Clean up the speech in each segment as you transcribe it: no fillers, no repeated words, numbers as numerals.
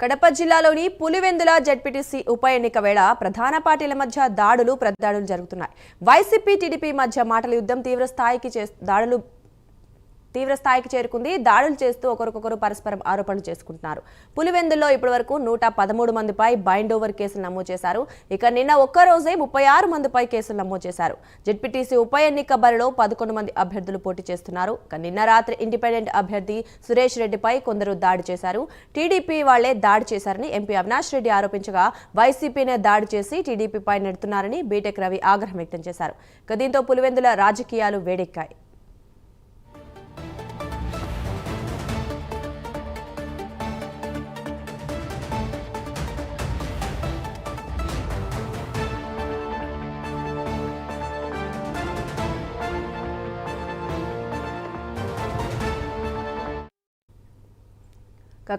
కడప జిల్లాలోని పులివెందుల జెడ్పీటీసీ ఉప ఎన్నిక వేళ ప్రధాన పార్టీల మధ్య ప్రతిదాడులు జరుగుతున్నాయి. వైసీపీ టీడీపీ మధ్య మాటల యుద్ధం తీవ్ర స్థాయికి చేరుకుంది. దాడులు చేస్తూ ఒకరికొకరు పరస్పరం ఆరోపణలు చేసుకుంటున్నారు. పులివెందుల్లో ఇప్పటివరకు 113 మందిపై బైండ్ ఓవర్ కేసులు నమోదు చేశారు. ఇక నిన్న ఒక్కరోజే 36 మందిపై కేసులు నమోదు చేశారు. జెడ్పీటీసీ ఉప ఎన్నిక బరిలో 11 మంది అభ్యర్థులు పోటీ చేస్తున్నారు. ఇక నిన్న రాత్రి ఇండిపెండెంట్ అభ్యర్థి సురేష్ రెడ్డిపై కొందరు దాడి చేశారు. టీడీపీ వాళ్లే దాడి చేశారని ఎంపీ అవినాష్ రెడ్డి ఆరోపించగా వైసీపీనే దాడి చేసి టీడీపీపై నెడుతున్నారని బీటెక్ రవి ఆగ్రహం వ్యక్తం చేశారు. ఇక దీంతో పులివెందుల రాజకీయాలు వేడెక్కాయి.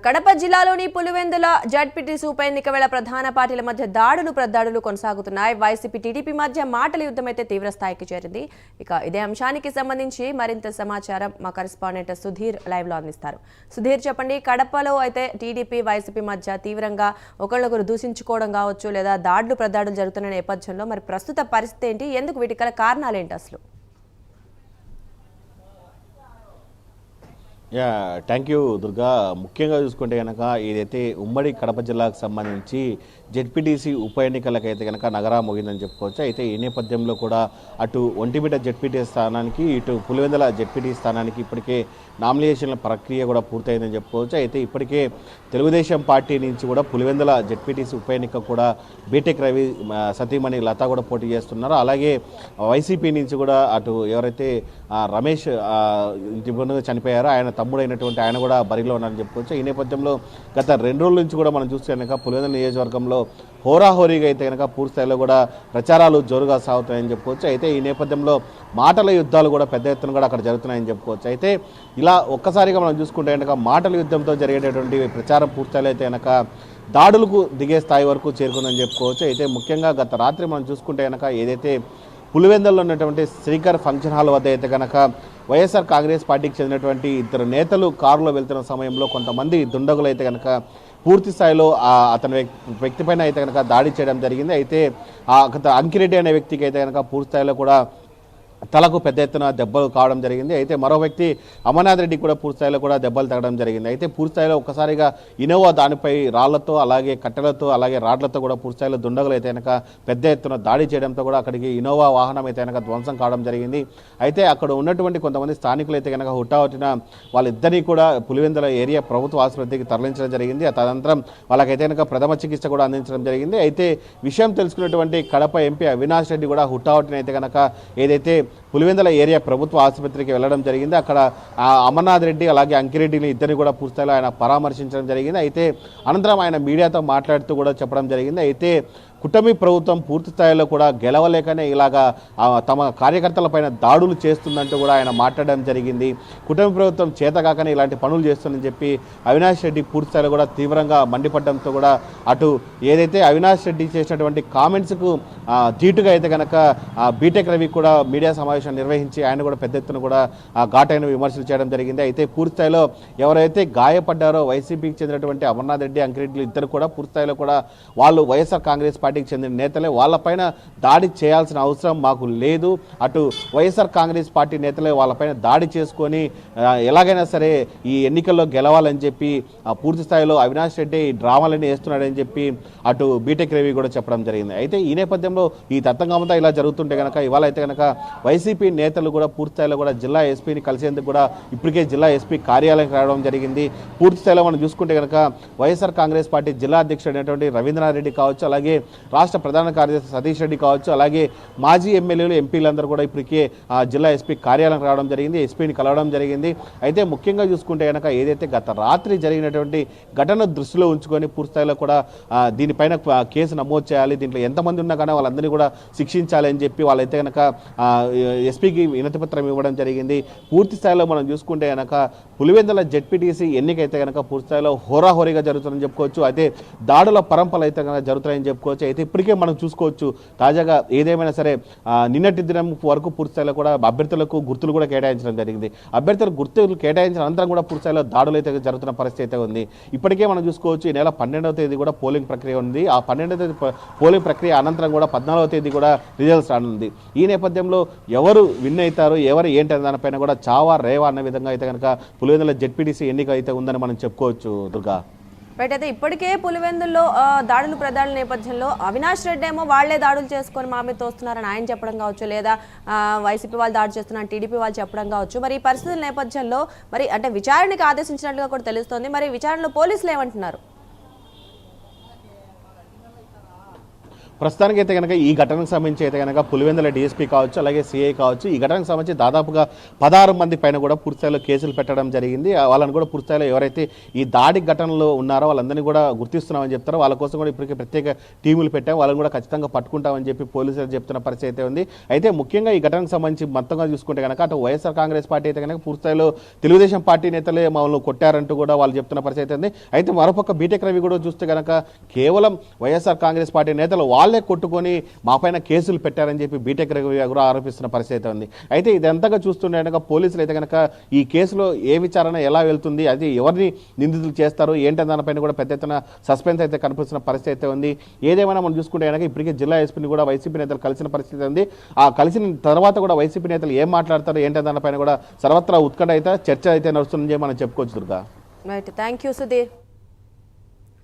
కడప జిల్లాలోని పులివెందుల జెడ్పీటీసీ ఉప ఎన్నిక వేళ ప్రధాన పార్టీల మధ్య ప్రతిదాడులు కొనసాగుతున్నాయి. వైసీపీ టీడీపీ మధ్య మాటల యుద్ధం అయితే తీవ్ర స్థాయికి చేరింది. ఇక ఇదే అంశానికి సంబంధించి మరింత సమాచారం మా కరెస్పాండెంట్ సుధీర్ లైవ్ లో అందిస్తారు. సుధీర్, చెప్పండి. కడపలో అయితే టీడీపీ వైసీపీ మధ్య తీవ్రంగా ఒకళ్ళొకరు దూషించుకోవడం కావచ్చు, లేదా ప్రతిదాడులు జరుగుతున్న నేపథ్యంలో మరి ప్రస్తుత పరిస్థితి ఏంటి? ఎందుకు వీటి గల కారణాలు ఏంటి అసలు? Thank you Durga. ముఖ్యంగా చూసుకుంటే కనుక ఏదైతే ఉమ్మడి కడప జిల్లాకు సంబంధించి జెడ్పీటీసీ ఉప ఎన్నికలకైతే కనుక నగరా మోగిందని చెప్పుకోవచ్చు. అయితే ఈ నేపథ్యంలో కూడా అటు ఒంటిమిట జెడ్పీటీ స్థానానికి, ఇటు పులివెందుల జెడ్పీటీ స్థానానికి ఇప్పటికే నామినేషన్ల ప్రక్రియ కూడా పూర్తయిందని చెప్పుకోవచ్చు. అయితే ఇప్పటికే తెలుగుదేశం పార్టీ నుంచి కూడా పులివెందుల జెడ్పీటీసీ ఉప ఎన్నిక కూడా బీటెక్ రవి సతీమణి లత కూడా పోటీ చేస్తున్నారు. అలాగే వైసీపీ నుంచి కూడా అటు ఎవరైతే రమేష్ చనిపోయారో ఆయన తమ్ముడైనటువంటి ఆయన కూడా బరిలో ఉన్నారని చెప్పుకోవచ్చు. ఈ నేపథ్యంలో గత 2 రోజుల నుంచి కూడా మనం చూస్తే కనుక పులివెందుల నియోజకవర్గంలో హోరాహోరీగా అయితే కనుక పూర్తి స్థాయిలో కూడా ప్రచారాలు జోరుగా సాగుతాయని చెప్పుకోవచ్చు. అయితే ఈ నేపథ్యంలో మాటల యుద్ధాలు కూడా పెద్ద ఎత్తున కూడా అక్కడ జరుగుతున్నాయని చెప్పుకోవచ్చు. అయితే ఇలా ఒక్కసారిగా మనం చూసుకుంటే కనుక మాటల యుద్ధంతో జరిగేటటువంటి ప్రచారం పూర్తి స్థాయిలో అయితే కనుక దాడులకు దిగే స్థాయి వరకు చేరుకుందని చెప్పుకోవచ్చు. అయితే ముఖ్యంగా గత రాత్రి మనం చూసుకుంటే కనుక ఏదైతే పులివెందుల్లో ఉన్నటువంటి శ్రీకర్ ఫంక్షన్ హాల్ వద్ద అయితే కనుక వైఎస్ఆర్ కాంగ్రెస్ పార్టీకి చెందినటువంటి 2 నేతలు కారులో వెళ్తున్న సమయంలో కొంతమంది దుండగులు అయితే కనుక పూర్తి స్థాయిలో అతని వ్యక్తిపైన అయితే కనుక దాడి చేయడం జరిగింది. అయితే అంకిరెడ్డి అనే వ్యక్తికి అయితే కనుక పూర్తి స్థాయిలో కూడా తలకు పెద్ద ఎత్తున దెబ్బలు కావడం జరిగింది. అయితే మరో వ్యక్తి అమర్నాథ్ రెడ్డి కూడా పూర్తిస్థాయిలో కూడా దెబ్బలు తగ్గడం జరిగింది. అయితే పూర్తిస్థాయిలో ఒక్కసారిగా ఇనోవా దానిపై రాళ్లతో, అలాగే కట్టెలతో, అలాగే రాడ్లతో కూడా పూర్తిస్థాయిలో దుండగులు అయితే కనుక పెద్ద ఎత్తున దాడి చేయడంతో కూడా అక్కడికి ఇనోవా వాహనం అయితే కనుక ధ్వంసం కావడం జరిగింది. అయితే అక్కడ ఉన్నటువంటి కొంతమంది స్థానికులు అయితే కనుక హుటాహుటిన వాళ్ళిద్దరినీ కూడా పులివెందుల ఏరియా ప్రభుత్వ ఆసుపత్రికి తరలించడం జరిగింది. ఆ తదనంతరం వాళ్ళకైతే కనుక ప్రథమ చికిత్స కూడా అందించడం జరిగింది. అయితే విషయం తెలుసుకున్నటువంటి కడప ఎంపీ అవినాష్ రెడ్డి కూడా హుటాహుటిన అయితే కనుక ఏదైతే పులివెందుల ఏరియా ప్రభుత్వ ఆసుపత్రికి వెళ్ళడం జరిగింది. అక్కడ అమర్నాథ్ రెడ్డి అలాగే అంకిరెడ్డిని ఇద్దరిని కూడా పూర్తిస్థాయిలో ఆయన పరామర్శించడం జరిగింది. అయితే అనంతరం ఆయన మీడియాతో మాట్లాడుతూ కూడా చెప్పడం జరిగింది. అయితే కూటమి ప్రభుత్వం పూర్తి స్థాయిలో కూడా గెలవలేకనే ఇలాగా తమ కార్యకర్తలపైన దాడులు చేస్తుందంటూ కూడా ఆయన మాట్లాడడం జరిగింది. కూటమి ప్రభుత్వం చేతగాకనే ఇలాంటి పనులు చేస్తుందని చెప్పి అవినాష్ రెడ్డి పూర్తి స్థాయిలో కూడా తీవ్రంగా మండిపడడంతో కూడా అటు ఏదైతే అవినాష్ రెడ్డి చేసినటువంటి కామెంట్స్కు ధీటుగా అయితే కనుక బీటెక్ రవి కూడా మీడియా సమావేశం నిర్వహించి ఆయన కూడా పెద్ద ఎత్తున కూడా ఘాటైన విమర్శలు చేయడం జరిగింది. అయితే పూర్తి స్థాయిలో ఎవరైతే గాయపడ్డారో వైసీపీకి చెందినటువంటి అమర్నాథ్ రెడ్డి, అంకిరెడ్డి ఇద్దరు కూడా పూర్తి స్థాయిలో కూడా వాళ్ళు వైఎస్ఆర్ కాంగ్రెస్ పార్టీకి చెందిన నేతలే, వాళ్ళపైన దాడి చేయాల్సిన అవసరం మాకు లేదు. అటు వైఎస్ఆర్ కాంగ్రెస్ పార్టీ నేతలే వాళ్ళపైన దాడి చేసుకొని ఎలాగైనా సరే ఈ ఎన్నికల్లో గెలవాలని చెప్పి పూర్తి స్థాయిలో అవినాష్ రెడ్డి డ్రామాలని వేస్తున్నాడని చెప్పి అటు బీటెక్ రవి కూడా చెప్పడం జరిగింది. అయితే ఈ నేపథ్యంలో ఈ తతంగమంతా ఇలా జరుగుతుంటే కనుక ఇవాళ అయితే కనుక వైసీపీ నేతలు కూడా పూర్తి స్థాయిలో కూడా జిల్లా ఎస్పీని కలిసేందుకు కూడా ఇప్పటికే జిల్లా ఎస్పీ కార్యాలయానికి రావడం జరిగింది. పూర్తి స్థాయిలో మనం చూసుకుంటే కనుక వైఎస్ఆర్ కాంగ్రెస్ పార్టీ జిల్లా అధ్యక్షుడు అయినటువంటి రవీంద్రనాథ్ రెడ్డి కావచ్చు, అలాగే రాష్ట్ర ప్రధాన కార్యదర్శి సతీష్ రెడ్డి కావచ్చు, అలాగే మాజీ ఎమ్మెల్యేలు, ఎంపీలందరూ కూడా ఇప్పటికే జిల్లా ఎస్పీ కార్యాలయం రావడం జరిగింది, ఎస్పీని కలవడం జరిగింది. అయితే ముఖ్యంగా చూసుకుంటే కనుక ఏదైతే గత రాత్రి జరిగినటువంటి ఘటన దృష్టిలో ఉంచుకొని పూర్తిస్థాయిలో కూడా దీనిపైన కేసు నమోదు చేయాలి, దీంట్లో ఎంతమంది ఉన్నా కానీ వాళ్ళందరినీ కూడా శిక్షించాలి అని చెప్పి వాళ్ళైతే కనుక ఎస్పీకి వినతిపత్రం ఇవ్వడం జరిగింది. పూర్తి స్థాయిలో మనం చూసుకుంటే కనుక పులివెందుల జెడ్పీటీసీ ఎన్నికైతే కనుక పూర్తి స్థాయిలో హోరాహోరీగా జరుగుతుందని చెప్పుకోవచ్చు. అయితే దాడుల పరంపరలు అయితే కనుక జరుగుతాయని చెప్పుకోవచ్చు. అయితే ఇప్పటికే మనం చూసుకోవచ్చు తాజాగా ఏదేమైనా సరే నిన్నటి దినం వరకు పూర్తిస్థాయిలో కూడా అభ్యర్థులకు గుర్తులు కూడా కేటాయించడం జరిగింది. అభ్యర్థులకు గుర్తులు కేటాయించిన అనంతరం కూడా పూర్తిస్థాయిలో దాడులు అయితే జరుగుతున్న పరిస్థితి అయితే ఉంది. ఇప్పటికే మనం చూసుకోవచ్చు ఈ నెల 12వ తేదీ కూడా పోలింగ్ ప్రక్రియ ఉంది. ఆ 12వ తేదీ పోలింగ్ ప్రక్రియ అనంతరం కూడా 14వ తేదీ కూడా రిజల్ట్స్ రానుంది. ఈ నేపథ్యంలో ఎవరు విన్ అవుతారు, ఎవరు ఏంటి అనే దానిపైన కూడా చావా రేవా అన్న విధంగా అయితే కనుక పులివెందుల జెడ్పీటీసీ ఎన్నిక అయితే ఉందని మనం చెప్పుకోవచ్చు దుర్గా. రైట్, అయితే ఇప్పటికే పులివెందుల్లో దాడులు ప్రదాడుల నేపథ్యంలో అవినాష్ రెడ్డి ఏమో వాళ్లే దాడులు చేసుకొని మా మీద తోస్తున్నారని ఆయన చెప్పడం కావచ్చు, లేదా వైసీపీ వాళ్ళు దాడి చేస్తున్నారు టీడీపీ వాళ్ళు చెప్పడం కావచ్చు. మరి ఈ పరిస్థితుల నేపథ్యంలో మరి అంటే విచారణకి ఆదేశించినట్లుగా కూడా తెలుస్తోంది. మరి విచారణలో పోలీసులు ఏమంటున్నారు? ప్రస్తుతానికి అయితే కనుక ఈ ఘటనకు సంబంధించి అయితే కనుక పులివెందుల డీఎస్పీ కావచ్చు, అలాగే సిఐ కావచ్చు, ఈ ఘటనకు సంబంధించి దాదాపుగా 16 మంది పైన కూడా పూర్తిస్థాయిలో కేసులు పెట్టడం జరిగింది. వాళ్ళని కూడా పూర్తిస్థాయిలో ఎవరైతే ఈ దాడి ఘటనలో ఉన్నారో వాళ్ళందరినీ కూడా గుర్తిస్తున్నామని చెప్తారో వాళ్ళ కోసం కూడా ఇప్పటికే ప్రత్యేక టీములు పెట్టాం, వాళ్ళని కూడా ఖచ్చితంగా పట్టుకుంటామని చెప్పి పోలీసులు చెప్తున్న పరిస్థితి అయితే ఉంది. అయితే ముఖ్యంగా ఈ ఘటనకు సంబంధించి మొత్తంగా చూసుకుంటే కనుక అటు వైఎస్ఆర్ కాంగ్రెస్ పార్టీ అయితే కనుక పూర్తిస్థాయిలో తెలుగుదేశం పార్టీ నేతలే మమ్మల్ని కొట్టారంటూ కూడా వాళ్ళు చెప్తున్న పరిస్థితి అయితే ఉంది. అయితే మరోపక్క బీటెక్ రవి కూడా చూస్తే కనుక కేవలం వైఎస్ఆర్ కాంగ్రెస్ పార్టీ నేతలు వాళ్ళే కొట్టుకొని మా పైన కేసులు పెట్టారని చెప్పి బీటెక్ రవి కూడా ఆరోపిస్తున్న పరిస్థితి ఉంది. అయితే ఇదంతగా చూస్తుంటే కనుక పోలీసులు అయితే కనుక ఈ కేసులో ఏ విచారణ ఎలా వెళ్తుంది, అది ఎవరిని నిందితులు చేస్తారు ఏంటనే దానిపైన కూడా పెద్ద ఎత్తున సస్పెన్స్ అయితే కనిపిస్తున్న పరిస్థితి అయితే ఉంది. ఏదేమైనా మనం చూసుకుంటే కనుక ఇప్పటికే జిల్లా ఎస్పీని కూడా వైసీపీ నేతలు కలిసిన పరిస్థితి ఉంది. ఆ కలిసిన తర్వాత కూడా వైసీపీ నేతలు ఏం మాట్లాడతారు ఏంటనే దానిపైన కూడా సర్వత్రా ఉత్కంఠ అయితే చర్చ అయితే నడుస్తుందని మనం చెప్పుకోవచ్చు Durga. Right, thank you Sudheer.